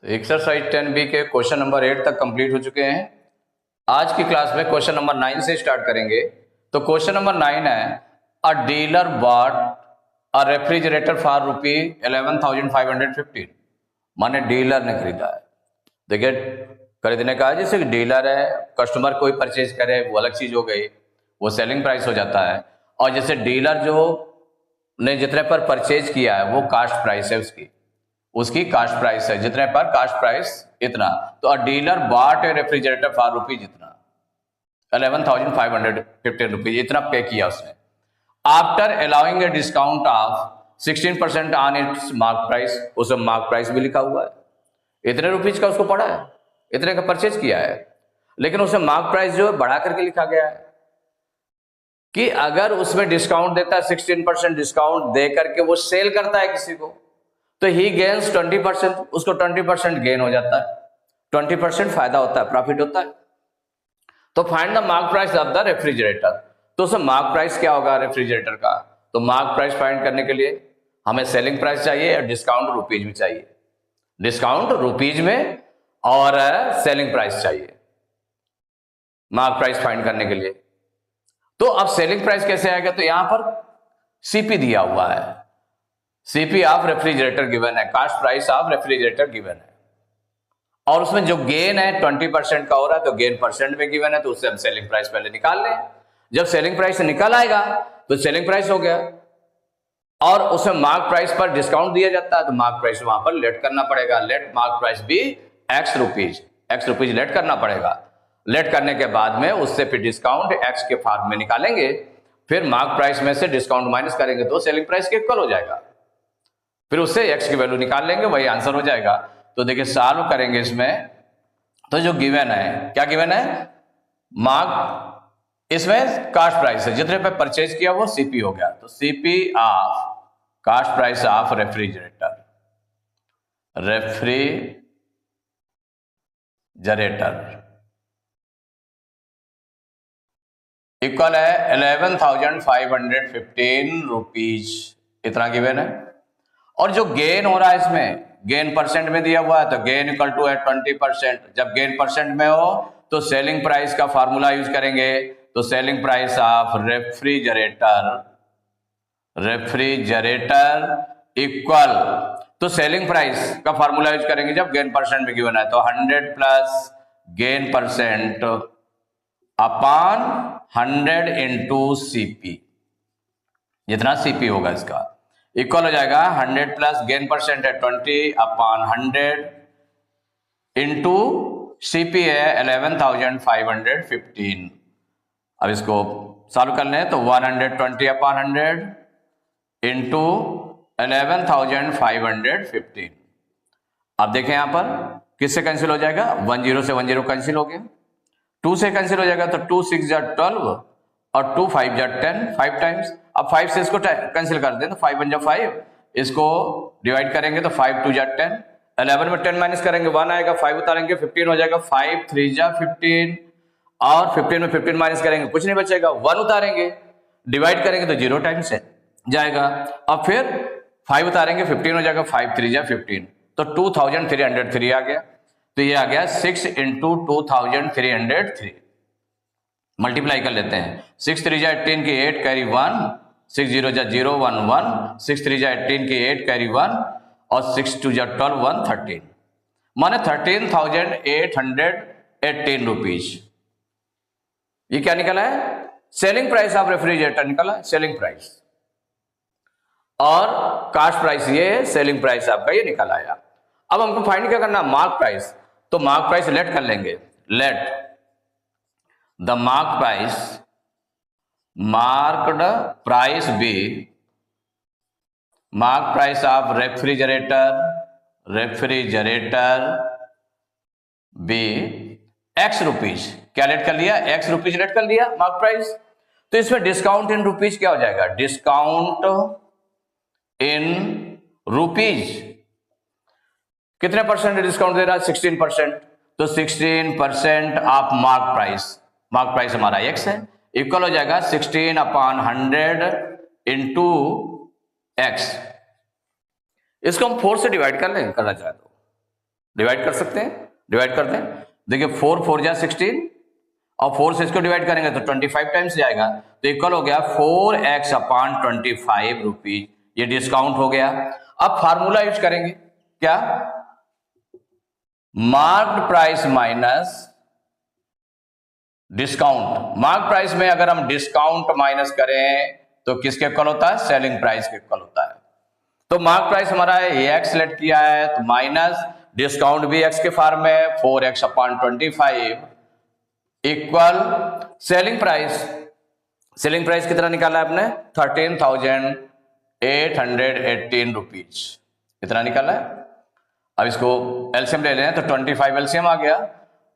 Exercise 10B के question number 8 तक complete हो चुके हैं। आज की क्लास में क्वेश्चन नंबर 9 से स्टार्ट करेंगे। तो क्वेश्चन नंबर 9 है, अ dealer bought a refrigerator for ₹11,515। माने डीलर ने खरीदा है। देखिए खरीदने का है, जैसे डीलर है, कस्टमर कोई परचेज करे वो अलग चीज हो गई, वो सेलिंग प्राइस हो जाता है। और जैसे डीलर जो ने जितने पर परचेज किया है वो कास्ट प्राइस है, उसकी कास्ट प्राइस है, जितने पर कास्ट प्राइस इतना। तो अ dealer bot A refrigerator for rupees इतना, 11,515 रुपीज इतना पे किया उसने। After allowing a discount of 16% on it's mark price, उसमें मार्क प्राइस भी लिखा हुआ है, इतने रुपीज का उसको पड़ा है, इतने का परचेज किया है, लेकिन उसमें मार्क प्राइस जो है बढ़ा करके लिखा गया है कि अगर उसमें डिस्काउंट देता है, 16% डिस्काउंट दे करके वो सेल करता है किसी को, तो ही गेन्स 20%, उसको 20% गेन हो जाता है, 20% फायदा होता है, प्रॉफिट होता है। तो find the mark price of the refrigerator. तो उसमें मार्क प्राइस क्या होगा रेफ्रिजरेटर का? तो मार्क प्राइस फाइंड करने के लिए हमें सेलिंग प्राइस चाहिए और डिस्काउंट रुपीज में चाहिए, डिस्काउंट रुपीज में और सेलिंग प्राइस चाहिए मार्क प्राइस फाइंड करने के लिए। तो अब सेलिंग प्राइस कैसे आएगा? तो यहां पर सीपी दिया हुआ है, सीपी ऑफ रेफ्रिजरेटर गिवन है, cost price of refrigerator given है, और उसमें जो गेन है 20% का हो रहा है, तो गेन परसेंट में गिवन है, तो उससे हम सेलिंग प्राइस पहले निकाल लें। जब सेलिंग प्राइस निकल आएगा तो सेलिंग प्राइस हो गया, और उसमें मार्क प्राइस पर डिस्काउंट दिया जाता है, तो मार्क प्राइस वहां पर लेट करना पड़ेगा, लेट मार्क प्राइस भी एक्स रुपीज लेट करना पड़ेगा। लेट करने के बाद में उससे फिर डिस्काउंट एक्स के फॉर्म में निकालेंगे, फिर मार्क प्राइस में से डिस्काउंट माइनस करेंगे तो सेलिंग प्राइस के इक्वल हो जाएगा, फिर उससे एक्स की वैल्यू निकाल लेंगे, वही आंसर हो जाएगा। तो देखिए सॉल्व करेंगे इसमें, तो जो गिवन है, क्या गिवन है? मार्क, इसमें कास्ट प्राइस है, जितने पे परचेज किया वो सीपी हो गया, तो CP of cost price of refrigerator equal है 11,515 रुपीज, इतना गिवन है। और जो गेन हो रहा है इसमें, गेन परसेंट में दिया हुआ है, तो गेन इक्वल टू है 20%। जब गेन परसेंट में हो तो सेलिंग प्राइस का फार्मूला यूज करेंगे, तो selling price of refrigerator equal, तो सेलिंग प्राइस का फार्मूला यूज करेंगे जब गेन परसेंट में गिवन है, तो 100 plus gain percent upon 100 into CP, जितना सीपी होगा इसका इक्वल हो जाएगा 100 प्लस गेन परसेंट है 20 अपॉन 100 इंटू सीपी है 11,515। अब इसको सॉल्व कर लें, तो 120 अपॉन 100 इंटू 11,515। अब देखें यहां पर किससे कैंसिल हो जाएगा? 10 से 10 कैंसिल हो गया, 2 से कैंसिल हो जाएगा, तो 2 6 जा 12 और 2 5 जा 10, 5 टाइम्स। अब 5 से इसको कैंसिल कर दें तो 5 बन जा 5, इसको डिवाइड करेंगे तो 5 2 जा 10, 11 में 10 माइनस करेंगे 1 आएगा, 5 उतारेंगे 15 हो जाएगा, 5 3 जा 15, और 15 में 15 माइनस करेंगे कुछ नहीं बचेगा, 1 उतारेंगे, डिवाइड करेंगे तो 0 टाइम्स से जाएगा, अब फिर 5 उतारेंगे 15 हो जाएगा, 5 3 जा 15, तो 2303 आ गया। तो ये आ गया 6 इंटू 2303। मल्टीप्लाई कर लेते हैं, 6 3 जा 18 की 8 कैरी 1, 6 0 जा 0 1 1, 6 3 जा 18 की 8 कैरी 1, और 6 2 जा 12 1 13, माने 13,818 रुपीज। ये क्या निकला है? सेलिंग प्राइस ऑफ रेफ्रिजरेटर निकला है, सेलिंग प्राइस, और कास्ट प्राइस ये है, सेलिंग प्राइस आपका ये निकल आया। अब हमको फाइंड क्या करना? Mark price. तो मार्क प्राइस लेट कर लेंगे, let the mark price, marked price B, mark price of refrigerator B x rupees. क्या लेट कर लिया? एक्स रुपीज लेट कर लिया मार्क प्राइस। तो इसमें डिस्काउंट इन रुपीज क्या हो जाएगा? डिस्काउंट इन रुपीज कितने परसेंट डिस्काउंट दे रहा है? 16%, तो 16% ऑफ मार्क प्राइस हमारा एक्स है, इक्वल हो जाएगा 16 अपॉन 100 इंटू एक्स। इसको हम 4 से डिवाइड कर लें, करना चाहे तो डिवाइड कर सकते हैं, डिवाइड करते हैं। देखिए 4 4 जा 16 और 4 से इसको डिवाइड करेंगे तो 25 टाइम्स जाएगा, तो इक्वल हो गया 4x अपॉन 25 रुपीज। ये डिस्काउंट हो गया। अब फार्मूला यूज करेंगे क्या, marked price minus discount. Mark price में अगर हम डिस्काउंट माइनस करें तो किसके इक्वल होता है, सेलिंग प्राइस के इक्वल होता है। तो मार्क प्राइस हमारा है x सेलेक्ट किया है, तो माइनस डिस्काउंट भी x के फॉर्म में 4x upon 25 equal selling price. Selling price कितना निकाला है आपने, 13,818 रुपीज, इतना निकाला है। अब इसको एलसीएम ले लें तो 25 एलसीएम आ गया,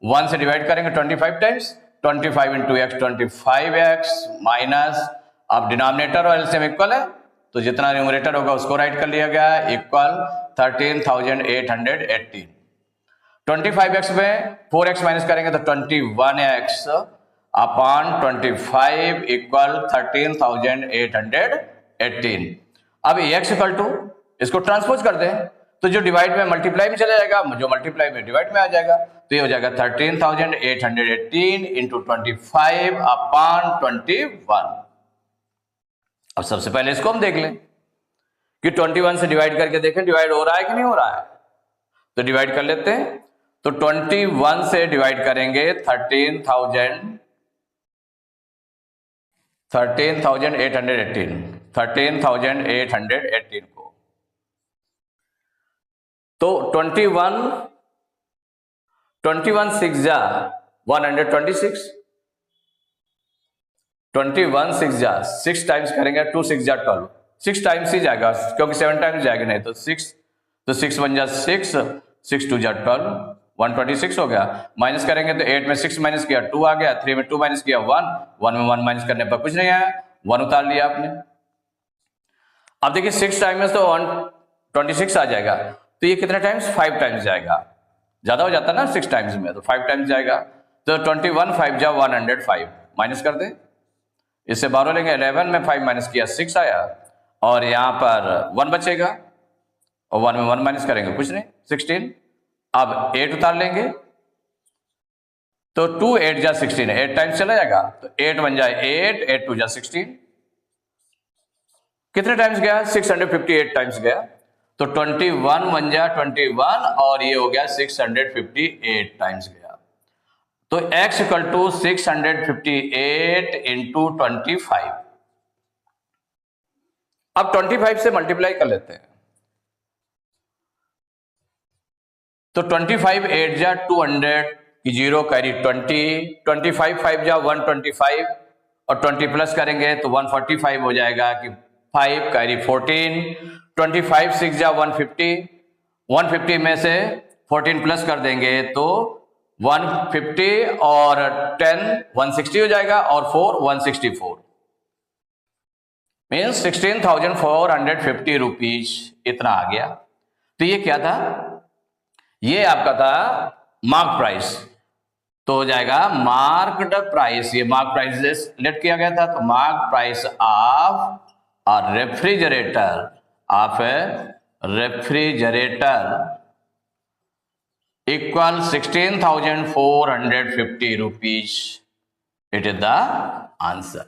1 से डिवाइड करेंगे 25 times, 25 into x 25x minus, अब डिनोमिनेटर और एलसीएम इक्वल है तो जितना न्यूमरेटर होगा उसको राइट कर लिया गया, इक्वल 13,818। 25x में 4x माइनस करेंगे तो 21x अपॉन 25 इक्वल 13,818। अब x इक्वल टू इसको ट्रांसपोज कर दें तो जो डिवाइड में मल्टीप्लाई में चला जाएगा, जो मल्टीप्लाई में डिवाइड में आ जाएगा, तो ये हो जाएगा 13,818 इंटू 25 अपॉन 21। अब सबसे पहले इसको हम देख लें कि 21 से डिवाइड करके देखें डिवाइड हो रहा है कि नहीं हो रहा है, तो डिवाइड कर लेते हैं। तो 21 से डिवाइड करेंगे 13,818 को, तो 21 6 जा 126, 21 6 जा 6 टाइम्स करेंगे 2 6 जा 12, 6 टाइम्स ही जाएगा क्योंकि 7 टाइम्स जाएगा नहीं, तो 6 1 जा 6, 6 2 जा 12, 126 हो गया। माइनस करेंगे तो 8 में 6 माइनस किया 2 आ गया, 3 में 2 माइनस किया 1, 1 में 1 माइनस करने पर कुछ नहीं आया, 1 उतार लिया आपने। अब देखिए 6 टाइम्स तो 126 आ जाएगा, तो ये कितने टाइम्स, 5 टाइम्स जाएगा, ज्यादा हो जाता है ना 6 टाइम्स में, तो 5 टाइम्स जाएगा। तो 21 5 जा 105 माइनस कर दें, इससे 12 लेंगे, 11 में 5 माइनस किया 6 आया, और यहां पर 1 बचेगा और 1 में 1 माइनस करेंगे कुछ नहीं 16। अब 8 उतार लेंगे तो 2 8 जा 16, 8 टाइम्स चला जाएगा, तो 8 बन जाए 8, 8 2 जा 16, कितने टाइम्स गया, 658 टाइम्स गया, तो 21 1 जा 21 और ये हो गया 658 टाइम्स गया। तो x इक्वल टू 658 इंटू 25। अब 25 से मल्टीप्लाई कर लेते हैं, तो 25 8 जा 200 की 0 कैरी 20, 25 5 जा 125 और 20 प्लस करेंगे तो 145 हो जाएगा कि 5 कैरी 14, 25 6 जा 150, 150 में से 14 प्लस कर देंगे तो 150 और 10 160 हो जाएगा और 4 164, मीन्स 16,450 रुपीज इतना आ गया। तो ये क्या था, ये आपका था मार्क प्राइस, तो हो जाएगा मार्क्ड प्राइस, ये मार्क प्राइस लेट किया गया था, तो mark price of a refrigerator, of A refrigerator equal 16,450 rupees. It is the answer.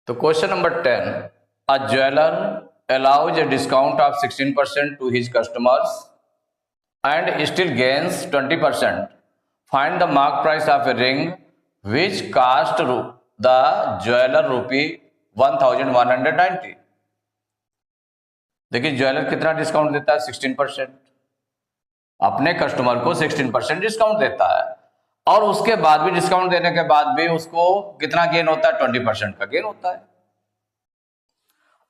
So question number 10. A jeweler allows a discount of 16% to his customers and still gains 20%. Find the mark price of a ring which cost the jeweler rupee 1,190. देखिए jeweller कितना discount देता है, 16%, अपने customer को 16% discount देता है, और उसके बाद भी डिस्काउंट देने के बाद भी उसको कितना गेन होता है, 20% का गेन होता है।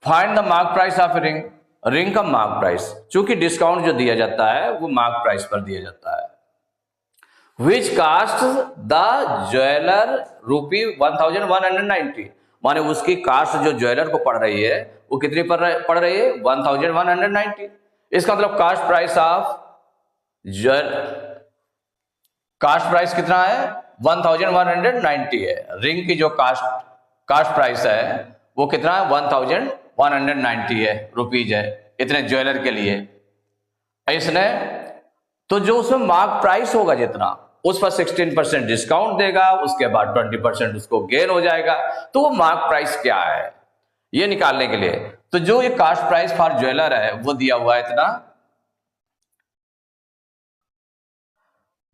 Find the mark price of ring, ring का मार्क प्राइस, चूंकि डिस्काउंट जो दिया जाता है वो मार्क प्राइस पर दिया जाता है, विच कास्ट द ज्वेलर रूपी 1,190, माने उसकी कास्ट जो ज्वेलर को पड़ रही है वो कितनी पड़ रही है, 1,190। इसका मतलब cost price of cost price कितना है, 1,190 है। रिंग की जो कास्ट प्राइस है वो कितना है, 1,190 है रुपीज है, इतने ज्वेलर के लिए। इसने, तो जो उसमें मार्क प्राइस होगा जितना, उस पर 16% डिस्काउंट देगा, उसके बाद 20% उसको गेन हो जाएगा। तो वो मार्क प्राइस क्या है ये निकालने के लिए, तो जो ये कास्ट प्राइस फॉर ज्वेलर है वो दिया हुआ है इतना,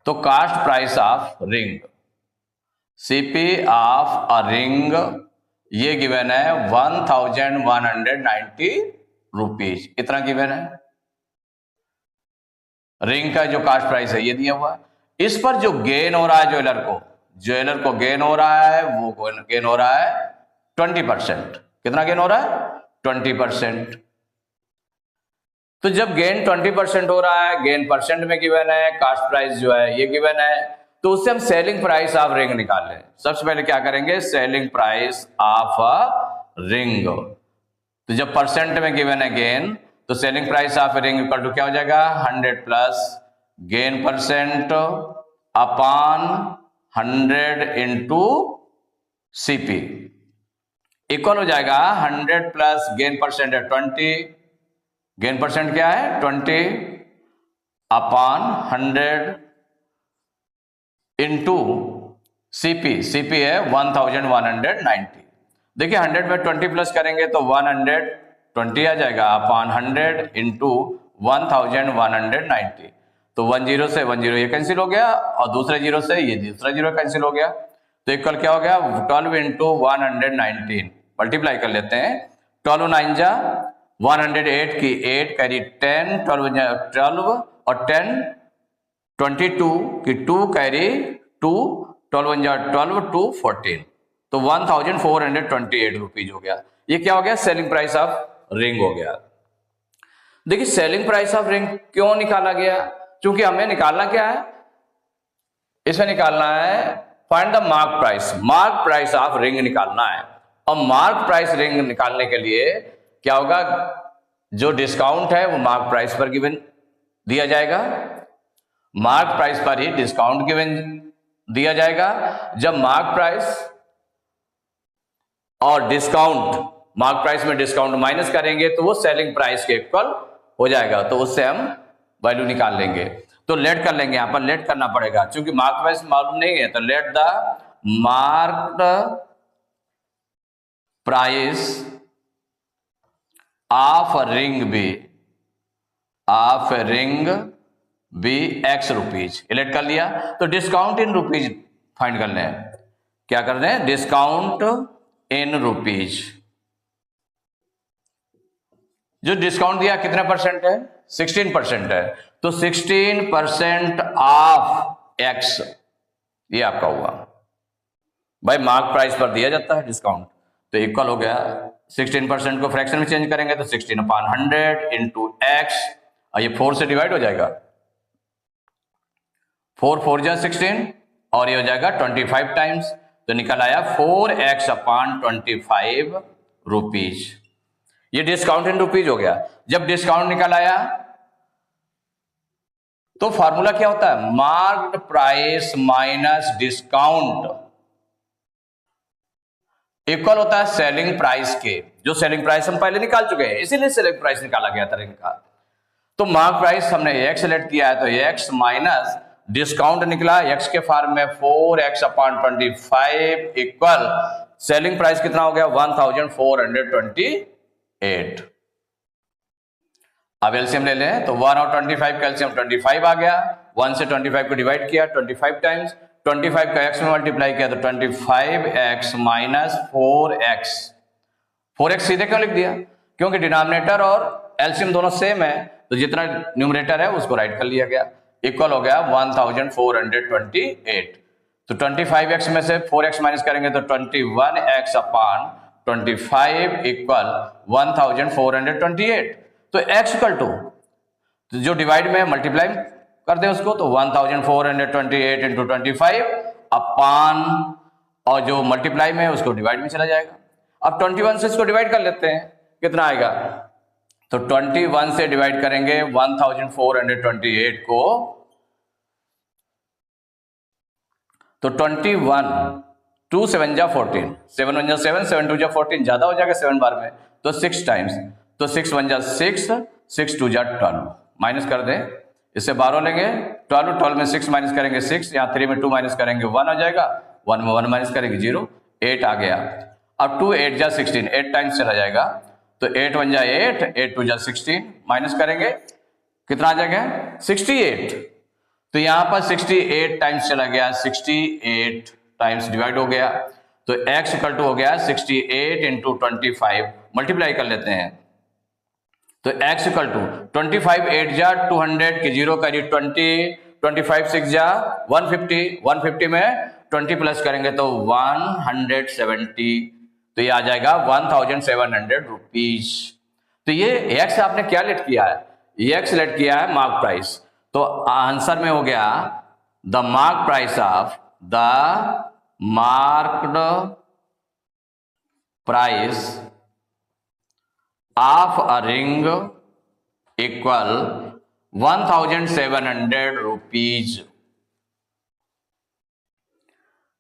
तो cost price of ring, CP of a ring, ये गिवन है 1190 रुपीज, इतना गिवन है। रिंग का जो कास्ट प्राइस है ये दिया हुआ है। इस पर जो गेन हो रहा है ज्वेलर को गेन हो रहा है, वो गेन हो रहा है 20%। कितना गेन हो रहा है? 20%। तो जब गेन 20% हो रहा है, गेन परसेंट में गिवन है, कास्ट प्राइस जो है ये गिवन है, तो उससे हम सेलिंग प्राइस ऑफ रिंग निकाल लें। सबसे पहले क्या करेंगे, selling price of a ring. तो जब परसेंट में गिवन है गेन, तो selling price of ring equal to क्या हो जाएगा, 100 plus gain percent upon 100 into CP, equal हो जाएगा 100 प्लस गेन परसेंट है 20, गेन परसेंट क्या है 20 अपॉन 100 इंटू सीपी है 1190। देखिए 100 में 20 प्लस करेंगे तो 120 आ जाएगा अपॉन 100 इंटू 1190। तो 10 से 10 ये कैंसिल हो गया, और दूसरे जीरो से ये दूसरा जीरो कैंसिल हो गया। तो इक्वल क्या हो गया, 12 इंटू 119, मल्टीप्लाई कर लेते हैं। 12 9 जा 108 की 8 कैरी 10, 12 और 10 22 की 2 कैरी 2, 12 12 2 14, तो 1428 रुपीज हो गया। ये क्या हो गया, सेलिंग प्राइस ऑफ रिंग हो गया। देखिए सेलिंग प्राइस ऑफ रिंग क्यों निकाला गया, क्योंकि हमें निकालना क्या है, इसमें निकालना है find the mark price of ring निकालना है। और मार्क प्राइस रिंग निकालने के लिए क्या होगा, जो डिस्काउंट है वो मार्क प्राइस पर गिवन दिया जाएगा, मार्क प्राइस पर ही डिस्काउंट गिवन दिया जाएगा। जब मार्क प्राइस और डिस्काउंट, मार्क प्राइस में डिस्काउंट माइनस करेंगे तो वो सेलिंग प्राइस के इक्वल हो जाएगा, तो उससे हम वैल्यू निकाल लेंगे। तो लेट कर लेंगे, यहां पर लेट करना पड़ेगा क्योंकि मार्क प्राइस मालूम नहीं है। तो let the marked price of ring be x rupees, let कर लिया। तो डिस्काउंट इन रुपीज फाइंड कर लें, क्या कर रहे हैं, डिस्काउंट इन रुपीज। जो डिस्काउंट दिया कितने परसेंट है, 16% है, तो 16% ऑफ एक्स ये आपका हुआ। भाई मार्क प्राइस पर दिया जाता है डिस्काउंट, तो इक्वल हो गया 16% को फ्रैक्शन में चेंज करेंगे तो 16 अपॉन 100 इंटू एक्स, और ये 4 से डिवाइड हो जाएगा, 4 4 जा 16 और ये हो जाएगा 25 टाइम्स, तो निकल आया 4x अपॉन 25 रुपीज। ये डिस्काउंट इन रुपीज हो गया। जब डिस्काउंट निकल आया तो फॉर्मूला क्या होता है, marked price minus discount equal होता है सेलिंग प्राइस के। जो सेलिंग प्राइस हम पहले निकाल चुके हैं, इसीलिए सेलिंग प्राइस निकाला गया था इनका। तो मार्क प्राइस हमने x सेलेक्ट किया है, तो x माइनस डिस्काउंट निकला x के फॉर्म में 4x upon 25 equal selling price कितना हो गया 1428। अब एलसीएम ले लें, तो 1 और 25 का एलसीएम 25 आ गया, 1 से 25 को डिवाइड किया 25 टाइम्स, 25 का x में मल्टीप्लाई किया तो 25x माइनस 4x सीधे क्यों लिख दिया, क्योंकि डिनोमिनेटर और एलसीएम दोनों सेम है, तो जितना न्यूमरेटर है उसको राइट कर लिया गया, इक्वल हो गया 1428। तो 25x में से 4x माइनस करेंगे तो 21x अपॉन 25 इक्वल 1428। तो x इक्वल टू, तो जो डिवाइड में मल्टीप्लाई कर दें उसको, तो 1428 इंटू 25 अपॉन, और जो मल्टीप्लाई में है उसको डिवाइड में चला जाएगा। अब 21 से इसको डिवाइड कर लेते हैं, कितना आएगा, तो 21 से डिवाइड करेंगे 1428 को, तो 21 2 7 जा 14, 7 1 जा 7, 7 2 जा 14, ज्यादा हो जाएगा 7 बार में, तो 6 टाइम्स, तो 6 1 जा 6, 6 2 जा 12, माइनस कर दें, इससे 12 लेंगे, 12 में 6 माइनस करेंगे 6, यहाँ 3 में 2 माइनस करेंगे 1 आ जाएगा, 1 में 1 माइनस करेंगे 0, 8 आ गया। अब 2 8 जा 16, 8 टाइम्स चला जाएगा, तो 8 1 जा 8, 8 2 जा 16, माइनस करेंगे कितना आ जाएगा 68, तो यहाँ पर 68 टाइम्स चला गया, 68 टाइम्स डिवाइड हो गया, तो x इक्वल टू हो गया 68 इंटू 25, मल्टीप्लाई कर लेते हैं, तो x इक्वल टू 25 8 जा 200 की 0 करी 20, 25 6 जा 150, 150 में 20 प्लस करेंगे तो 170, तो ये आ जाएगा 1700 रुपीज। तो ये x आपने क्या लेट किया है, x लेट किया है मार्क प्राइस, तो आंसर में हो गया the mark price of the marked price of a ring equal 1700 rupees.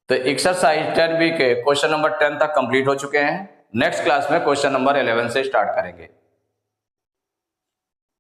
तो एक्सरसाइज 10B के क्वेश्चन नंबर 10 तक कंप्लीट हो चुके हैं। नेक्स्ट क्लास में क्वेश्चन नंबर 11 से स्टार्ट करेंगे।